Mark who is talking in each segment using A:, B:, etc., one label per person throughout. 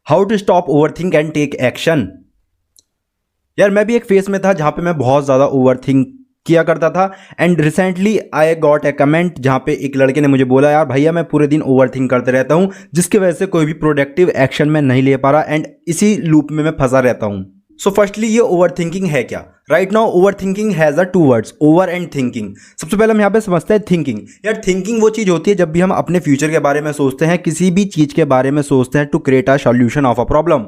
A: How to stop over think and take action. यार मैं भी एक फेज में था जहाँ पे मैं बहुत ज़्यादा ओवर थिंक किया करता था। And recently I got a comment जहाँ पे एक लड़के ने मुझे बोला, यार भैया मैं पूरे दिन ओवर थिंक करते रहता हूँ, जिसकी वजह से कोई भी प्रोडक्टिव एक्शन मैं नहीं ले पा रहा एंड इसी लूप में मैं फंसा रहता हूँ। सो फर्स्टली ये ओवर थिंकिंग है क्या? Right now over thinking has a two words, over and thinking. सबसे पहले हम यहाँ पे समझते हैं थिंकिंग। यार थिंकिंग वो चीज़ होती है जब भी हम अपने फ्यूचर के बारे में सोचते हैं, किसी भी चीज़ के बारे में सोचते हैं to create a solution of a problem.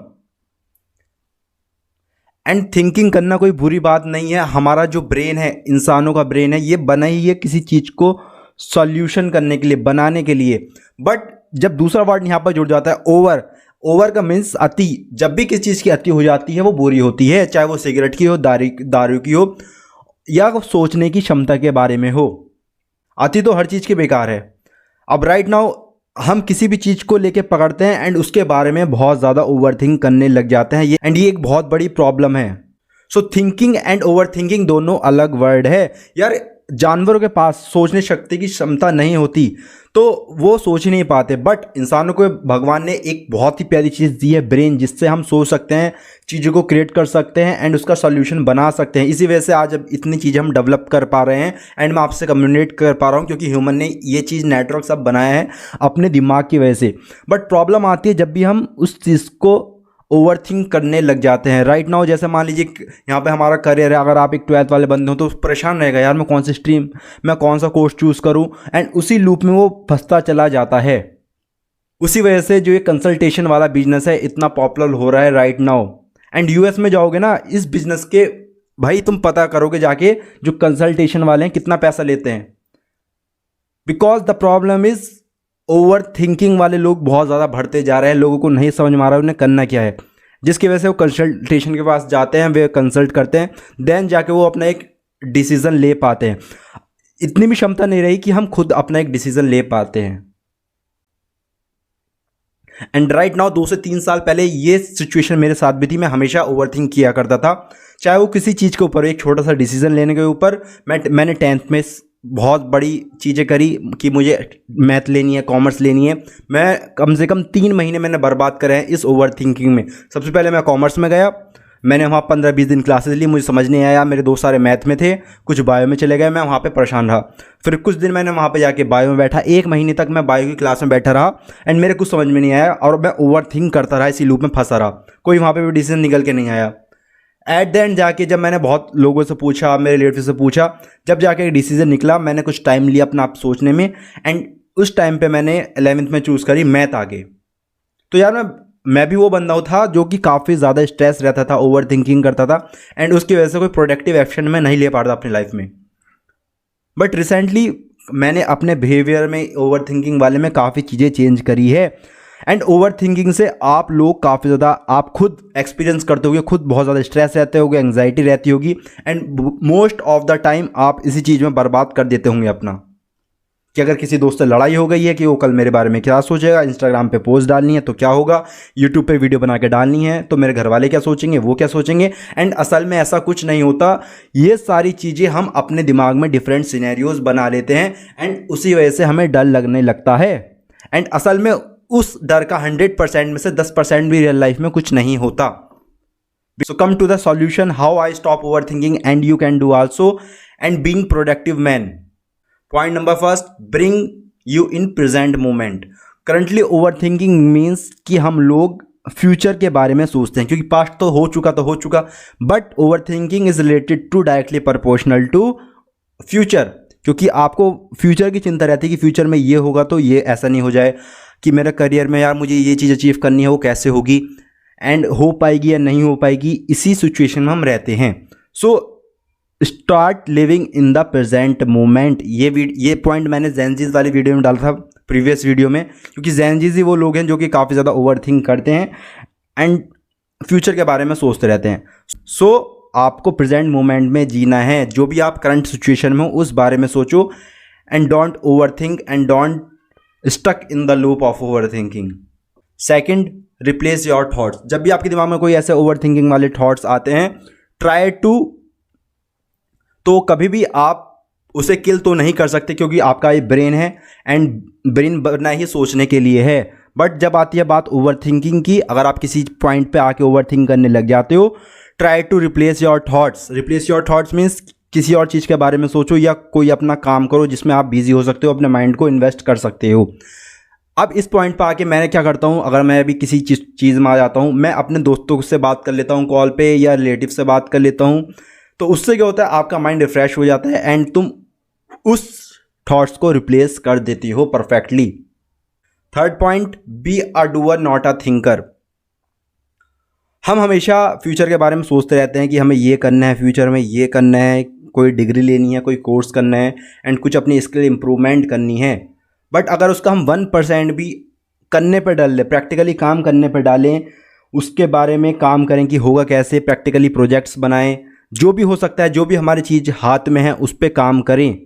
A: And thinking करना कोई बुरी बात नहीं है। हमारा जो ब्रेन है, इंसानों का ब्रेन है, ये बना ही है किसी चीज़ को सॉल्यूशन करने के लिए, बनाने के लिए। बट जब दूसरा वर्ड यहाँ पर जुड़ जाता है ओवर, ओवर का मीन्स अति। जब भी किसी चीज़ की अति हो जाती है वो बुरी होती है, चाहे वो सिगरेट की हो, दारू की हो, या सोचने की क्षमता के बारे में हो। अति तो हर चीज़ की बेकार है। अब राइट नाउ हम किसी भी चीज़ को लेके पकड़ते हैं एंड उसके बारे में बहुत ज़्यादा ओवरथिंक करने लग जाते हैं, ये एक बहुत बड़ी प्रॉब्लम है। सो थिंकिंग एंड ओवर थिंकिंग दोनों अलग वर्ड है। यार जानवरों के पास सोचने शक्ति की क्षमता नहीं होती तो वो सोच ही नहीं पाते, बट इंसानों को भगवान ने एक बहुत ही प्यारी चीज़ दी है, ब्रेन, जिससे हम सोच सकते हैं, चीज़ों को क्रिएट कर सकते हैं एंड उसका सॉल्यूशन बना सकते हैं। इसी वजह से आज अब इतनी चीज़ें हम डेवलप कर पा रहे हैं एंड मैं आपसे कम्युनिकेट कर पा रहा हूँ, क्योंकि ह्यूमन ने ये चीज़, नेटवर्क सब बनाया है अपने दिमाग की वजह से। बट प्रॉब्लम आती है जब भी हम उस चीज़ को ओवर थिंक करने लग जाते हैं। राइट नाउ जैसे मान लीजिए यहाँ पे हमारा करियर है, अगर आप एक 12th वाले बंदे हो तो परेशान रहेगा, यार मैं कौन सी स्ट्रीम, मैं कौन सा कोर्स चूज़ करूँ, एंड उसी लूप में वो फंसता चला जाता है। उसी वजह से जो ये कंसल्टेशन वाला बिजनेस है इतना पॉपुलर हो रहा है राइट नाउ। एंड यूएस में जाओगे ना, इस बिजनेस के भाई तुम पता करोगे जाके जो कंसल्टेशन वाले हैं कितना पैसा लेते हैं। Because the problem is over thinking वाले लोग बहुत ज़्यादा बढ़ते जा रहे हैं, लोगों को नहीं समझ में आ रहा है उन्हें करना क्या है, जिसकी वजह से वो कंसल्टेशन के पास जाते हैं, वे कंसल्ट करते हैं, देन जाके वो अपना एक डिसीज़न ले पाते हैं। इतनी भी क्षमता नहीं रही कि हम खुद अपना एक डिसीज़न ले पाते हैं। एंड राइट नाउ 2 से 3 साल पहले ये सिचुएशन मेरे साथ भी थी। मैं हमेशा ओवरथिंक किया करता था, चाहे वो किसी चीज़ के ऊपर, एक छोटा सा डिसीजन लेने के ऊपर। मैंने 10th में बहुत बड़ी चीज़ें करी कि मुझे मैथ लेनी है, कॉमर्स लेनी है। मैं कम से कम 3 महीने मैंने बर्बाद करे हैं इस ओवर थिंकिंग में। सबसे पहले मैं कॉमर्स में गया, मैंने वहाँ 15-20 दिन क्लासेस ली, मुझे समझ नहीं आया, मेरे दोस्त सारे मैथ में थे, कुछ बायो में चले गए, मैं वहाँ पे परेशान रहा। फिर कुछ दिन मैंने वहाँ पे जाके बायो में बैठा, 1 महीने तक मैं बायो की क्लास में बैठा रहा एंड मेरे कुछ समझ में नहीं आया और मैं ओवर थिंक करता रहा, इसी लूप में फंसा रहा, कोई वहाँ पे भी डिसीजन निकल के नहीं आया। एट द एंड जाके जब मैंने बहुत लोगों से पूछा, मेरे रिलेटिव से पूछा, जब जाके एक डिसीजन निकला, मैंने कुछ टाइम लिया अपना आप सोचने में एंड उस टाइम पे मैंने 11th में चूज़ करी मैथ आगे। तो यार मैं भी वो बंदा था जो कि काफ़ी ज़्यादा स्ट्रेस रहता था, ओवर थिंकिंग करता था एंड उसकी वजह से कोई प्रोडक्टिव एक्शन में नहीं ले पा रहा था अपनी लाइफ में। बट रिसेंटली मैंने अपने बिहेवियर में ओवर थिंकिंग वाले में काफ़ी चीज़ें चेंज करी है एंड ओवर थिंकिंग से आप लोग काफ़ी ज़्यादा, आप खुद एक्सपीरियंस करते होगे, खुद बहुत ज़्यादा स्ट्रेस रहते होगे, एंग्जाइटी रहती होगी and most of the time आप इसी चीज़ में बर्बाद कर देते होंगे अपना, कि अगर किसी दोस्त से लड़ाई हो गई है कि वो कल मेरे बारे में क्या सोचेगा, इंस्टाग्राम पे पोस्ट डालनी है तो क्या होगा, यूट्यूब पे वीडियो बना के डालनी है तो मेरे घर वाले क्या सोचेंगे, वो क्या सोचेंगे। एंड असल में ऐसा कुछ नहीं होता, ये सारी चीज़ें हम अपने दिमाग में डिफरेंट सिनेरियोज बना लेते हैं एंड उसी वजह से हमें डर लगने लगता है। एंड असल में उस डर का 100% में से 10% भी रियल लाइफ में कुछ नहीं होता। So come to the solution, how I stop over thinking and you can do also and being productive man. Point number first, bring you in present moment. Currently over thinking means कि हम लोग future के बारे में सोचते हैं, क्योंकि past तो हो चुका, but over thinking is related to directly proportional to future, क्योंकि आपको फ्यूचर की चिंता रहती है कि फ्यूचर में ये होगा तो ये ऐसा नहीं हो जाए, कि मेरे करियर में यार मुझे ये चीज़ अचीव करनी है, वो कैसे होगी एंड हो पाएगी या नहीं हो पाएगी, इसी सिचुएशन में हम रहते हैं। So start living in the present moment. ये पॉइंट मैंने ज़ेनजीज वाली वीडियो में डाला था, प्रीवियस वीडियो में, क्योंकि ज़ेनजीज ही वो लोग हैं जो कि काफ़ी ज़्यादा ओवर थिंक करते हैं एंड फ्यूचर के बारे में सोचते रहते हैं। सो आपको प्रेजेंट मोमेंट में जीना है, जो भी आप करंट सिचुएशन में हो उस बारे में सोचो and don't over think and don't stuck in the loop of over thinking. Second, replace your thoughts. जब भी आपके दिमाग में कोई ऐसे ओवर थिंकिंग वाले थॉट्स आते हैं, ट्राई टू, तो कभी भी आप उसे किल तो नहीं कर सकते, क्योंकि आपका ये ब्रेन है एंड ब्रेन बना ही सोचने के लिए है, बट जब आती है बात ओवर थिंकिंग की, अगर आप किसी पॉइंट पे आके ओवर थिंक करने लग जाते हो, try to replace your thoughts. Replace your thoughts means किसी और चीज़ के बारे में सोचो या कोई अपना काम करो जिसमें आप बिजी हो सकते हो, अपने माइंड को इन्वेस्ट कर सकते हो। अब इस पॉइंट पर आके मैंने क्या करता हूँ, अगर मैं अभी किसी चीज़ में आ जाता हूँ, मैं अपने दोस्तों से बात कर लेता हूँ कॉल पे या रिलेटिव से बात कर लेता हूँ। तो उससे क्या होता है, आपका माइंड रिफ्रेश हो जाता है एंड तुम उस थॉट्स को रिप्लेस कर देती हो perfectly. Third point, be a doer not a thinker. हम हमेशा फ्यूचर के बारे में सोचते रहते हैं कि हमें ये करना है, फ्यूचर में ये करना है, कोई डिग्री लेनी है, कोई कोर्स करना है एंड कुछ अपनी स्किल इम्प्रूवमेंट करनी है। बट अगर उसका हम 1% भी करने पर डाल लें, प्रैक्टिकली काम करने पर डालें, उसके बारे में काम करें कि होगा कैसे, प्रैक्टिकली प्रोजेक्ट्स बनाएं, जो भी हो सकता है, जो भी हमारी चीज़ हाथ में है उस पर काम करें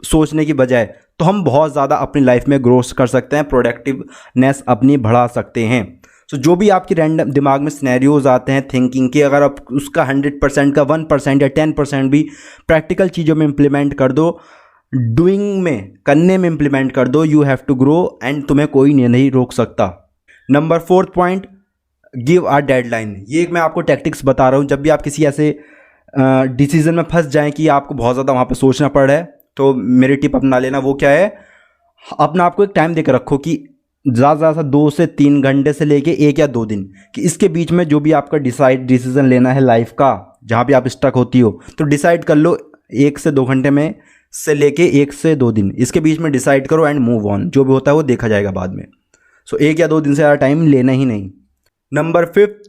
A: सोचने की बजाय, तो हम बहुत ज़्यादा अपनी लाइफ में ग्रोथ कर सकते हैं, प्रोडक्टिवनेस अपनी बढ़ा सकते हैं। सो जो भी आपकी रैंडम दिमाग में सिनेरियोज आते हैं थिंकिंग के, अगर आप उसका 100% का 1% या 10% भी प्रैक्टिकल चीज़ों में इम्प्लीमेंट कर दो, डूइंग में, करने में इम्प्लीमेंट कर दो, you have to grow and तुम्हें कोई नहीं रोक सकता। Number 4th point, give a deadline. ये एक मैं आपको टैक्टिक्स बता रहा हूँ, जब भी आप किसी ऐसे डिसीजन में फंस जाएं कि आपको बहुत ज़्यादा वहाँ पे सोचना पड़ रहा है, तो मेरी टिप अपना लेना। वो क्या है, अपना आपको एक टाइम देकर रखो कि ज़्यादा 2 से 3 घंटे से लेके 1 या 2 दिन, कि इसके बीच में जो भी आपका डिसीजन लेना है लाइफ का, जहाँ भी आप स्टक होती हो, तो डिसाइड कर लो 1 से 2 घंटे में से लेके 1 से 2 दिन, इसके बीच में डिसाइड करो एंड मूव ऑन। जो भी होता है वो देखा जाएगा बाद में। सो 1 या 2 दिन से ज़्यादा टाइम लेना ही नहीं। Number 5,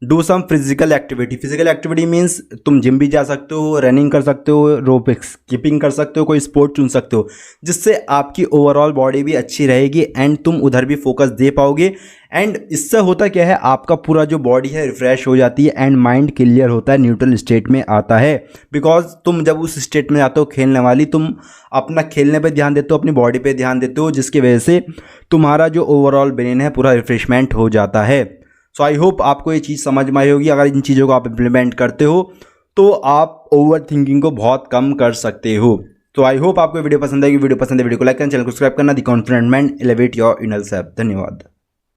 A: do some physical activity. Physical activity means तुम जिम भी जा सकते हो, रनिंग कर सकते हो, रोप स्किपिंग कर सकते हो, कोई स्पोर्ट चुन सकते हो, जिससे आपकी ओवरऑल बॉडी भी अच्छी रहेगी एंड तुम उधर भी फोकस दे पाओगे। एंड इससे होता क्या है, आपका पूरा जो बॉडी है रिफ्रेश हो जाती है एंड माइंड क्लियर होता है, न्यूट्रल स्टेट में आता है। बिकॉज तुम जब उस स्टेट में जाते हो खेलने वाली, तुम अपना खेलने पे ध्यान देते हो, अपनी बॉडी पे ध्यान देते हो, जिसकी वजह से तुम्हारा जो ओवरऑल ब्रेन है पूरा रिफ्रेशमेंट हो जाता है। सो आई होप आपको ये चीज़ समझ में आई होगी। अगर इन चीज़ों को आप इम्प्लीमेंट करते हो तो आप ओवर थिंकिंग को बहुत कम कर सकते हो। तो आई होप आपको वीडियो पसंद आएगी। वीडियो पसंद है वीडियो को लाइक करना, चैनल को सब्सक्राइब करना। The confident man elevate your inner self. धन्यवाद।